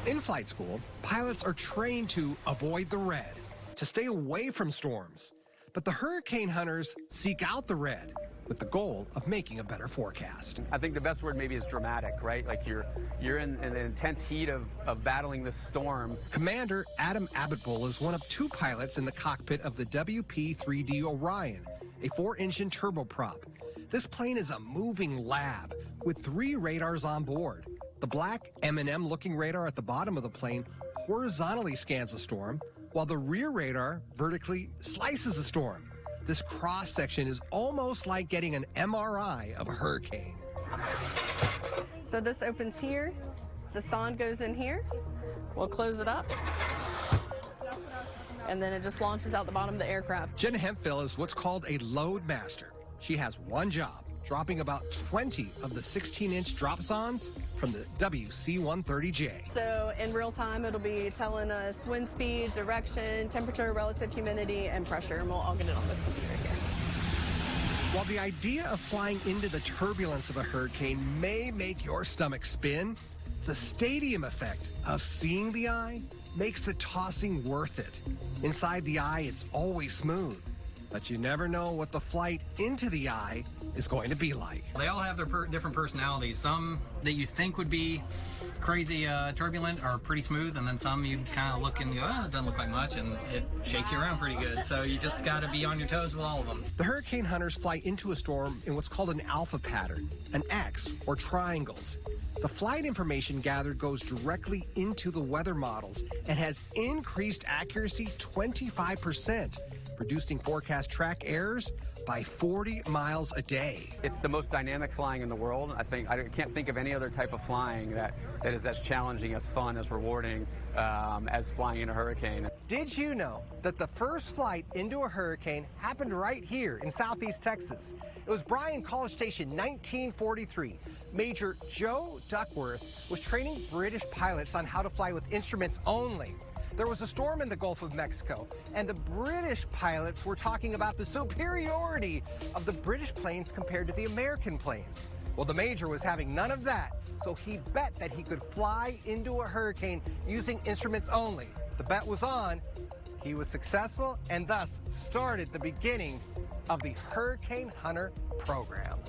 In flight school, pilots are trained to avoid the red, to stay away from storms. But the hurricane hunters seek out the red with the goal of making a better forecast. I think the best word maybe is dramatic, right? Like you're in the intense heat of battling this storm. Commander Adam Abitbull is one of two pilots in the cockpit of the WP-3D Orion, a 4-engine turboprop. This plane is a moving lab with 3 radars on board. The black M&M looking radar at the bottom of the plane horizontally scans the storm, while the rear radar vertically slices the storm. This cross-section is almost like getting an MRI of a hurricane. So this opens here, the sonde goes in here, we'll close it up, and then it just launches out the bottom of the aircraft. Jenna Hemphill is what's called a load master. She has one job, dropping about 20 of the 16-inch drop sondes from the WC-130J. So in real time, it'll be telling us wind speed, direction, temperature, relative humidity, and pressure, and we'll all get it on this computer here. While the idea of flying into the turbulence of a hurricane may make your stomach spin, the stadium effect of seeing the eye makes the tossing worth it. Inside the eye, it's always smooth. But you never know what the flight into the eye is going to be like. They all have their different personalities. Some that you think would be crazy turbulent are pretty smooth, and then some you kind of look and go, oh, it doesn't look like much, and it shakes you around pretty good. So you just got to be on your toes with all of them. The hurricane hunters fly into a storm in what's called an alpha pattern, an X, or triangles. The flight information gathered goes directly into the weather models and has increased accuracy 25%. Reducing forecast track errors by 40 miles a day. It's the most dynamic flying in the world. I can't think of any other type of flying that is as challenging, as fun, as rewarding as flying in a hurricane. Did you know that the first flight into a hurricane happened right here in southeast Texas? It was Bryan College Station, 1943. Major Joe Duckworth was training British pilots on how to fly with instruments only. There was a storm in the Gulf of Mexico, and the British pilots were talking about the superiority of the British planes compared to the American planes. Well, the Major was having none of that, so he bet that he could fly into a hurricane using instruments only. The bet was on. He was successful and thus started the beginning of the Hurricane Hunter program.